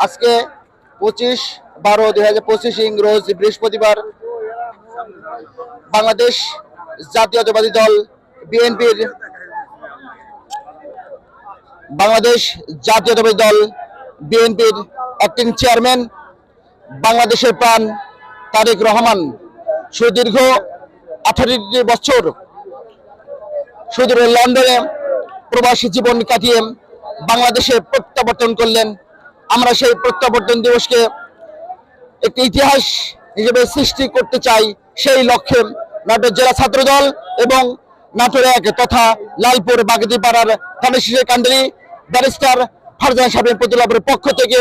আজকে 25/12/2025 রোজ বৃহস্পতিবার বাংলাদেশ জাতীয়তাবাদী দল বিএনপির অ্যাক্টিং চেয়ারম্যান বাংলাদেশের প্রাণ তারেক রহমান সুদীর্ঘ 18টি বছর সুদূর লন্ডনে প্রবাসী জীবন কাটিয়ে বাংলাদেশে প্রত্যাবর্তন করলেন। আমরা সেই প্রত্যাবর্তন দিবসকে একটি ইতিহাস হিসেবে সৃষ্টি করতে চাই। সেই লক্ষ্যে নাটোর জেলা ছাত্রদল এবং নাটোর 1 তথা লালপুর বাগদিপাড়ার ধানেশীষে কান্দারি ব্যারিস্টার ফারজানা সাহেবের প্রতিলাভের পক্ষ থেকে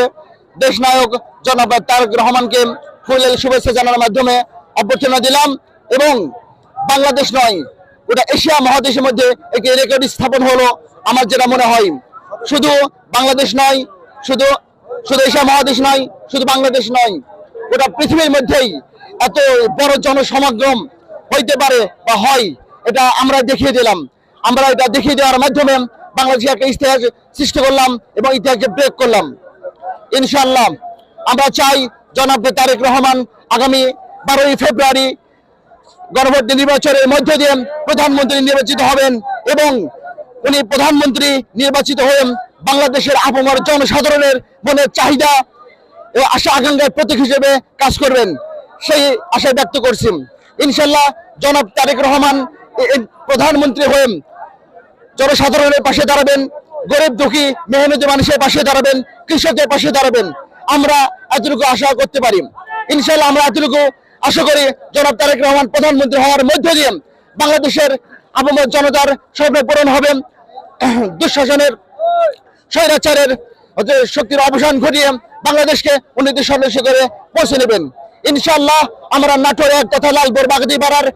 দেশনায়ক জনাব তারেক রহমানকে ফুলেল শুভেচ্ছা জানানোর মাধ্যমে অভ্যর্থনা দিলাম এবং বাংলাদেশ নয় গোটা এশিয়া মহাদেশের মধ্যে একটি রেকর্ড স্থাপন হলো। আমার যেটা মনে হয় শুধু বাংলাদেশ নয়, শুধু এশিয়া মহাদেশ নয়, শুধু বাংলাদেশ নয়, গোটা পৃথিবীর মধ্যেই এত বড় জনসমাগম হইতে পারে বা হয়, এটা আমরা দেখিয়ে দিলাম। আমরা এটা দেখিয়ে দেওয়ার মাধ্যমে বাংলাদেশে একটা ইতিহাস সৃষ্টি করলাম এবং ইতিহাসকে ব্রেক করলাম। ইনশাআল্লাহ আমরা চাই জনাব তারেক রহমান আগামী 12ই ফেব্রুয়ারি গণভোট নির্বাচনের মধ্য দিয়ে প্রধানমন্ত্রী নির্বাচিত হবেন এবং উনি প্রধানমন্ত্রী নির্বাচিত হয়ে বাংলাদেশের আপামর জনসাধারণের মনের চাহিদা ও আশা আকাঙ্ক্ষার প্রতীক হিসেবে কাজ করবেন, সেই আশা ব্যক্ত করছি। ইনশাআল্লাহ জনাব তারেক রহমান প্রধানমন্ত্রী হয়ে জনসাধারণের পাশে দাঁড়াবেন, গরিব দুঃখী মেহনতি মানুষের পাশে দাঁড়াবেন, কৃষকের পাশে দাঁড়াবেন। আমরা এতটুকু আশা করতে পারি। ইনশাআল্লাহ আমরা এতটুকু আশা করি জনাব তারেক রহমান প্রধানমন্ত্রী হওয়ার মধ্য দিয়ে বাংলাদেশের আপামর জনতার স্বপ্ন পূরণ হবে, দুঃশাসনের স্বৈরাচারের শক্তির অবসান ঘটিয়ে বাংলাদেশকে উন্নতির সর্বশিখরে পৌঁছে নেবেন। ইনশাআল্লাহ আমরা নাটোর 1 তথা লালপুর বাগদিপাড়ার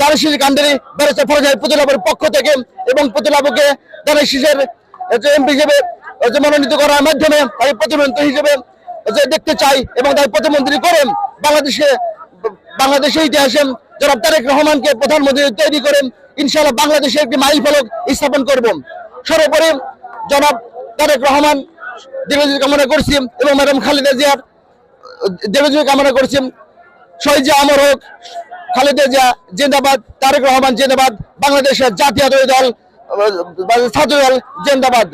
ধানেশীষে কান্দারি ব্যারিস্টার ফারজানা প্রতিলাভের পক্ষ থেকে এবং প্রতিলাভকে ধানেশীষের এমপি হিসেবে মনোনীত করার মাধ্যমে তাই প্রতিমন্ত্রী হিসেবে দেখতে চাই এবং তাই প্রতিমন্ত্রী করে বাংলাদেশের ইতিহাসে জনাব তারেক রহমানকে প্রধানমন্ত্রী তৈরি করেন। ইনশাআল্লাহ বাংলাদেশে একটি মাইল ফলক স্থাপন করব। সর্বোপরি জনাব তারেক রহমান দীর্ঘজীবী কামনা করছি এবং ম্যাডাম খালেদা জিয়ার দীর্ঘজীবী কামনা করছি। শহীদ জিয়া অমর হোক, খালেদা জিয়া জিন্দাবাদ, তারেক রহমান জিন্দাবাদ, বাংলাদেশের জাতীয়তাবাদী দল ছাত্রদল জিন্দাবাদ।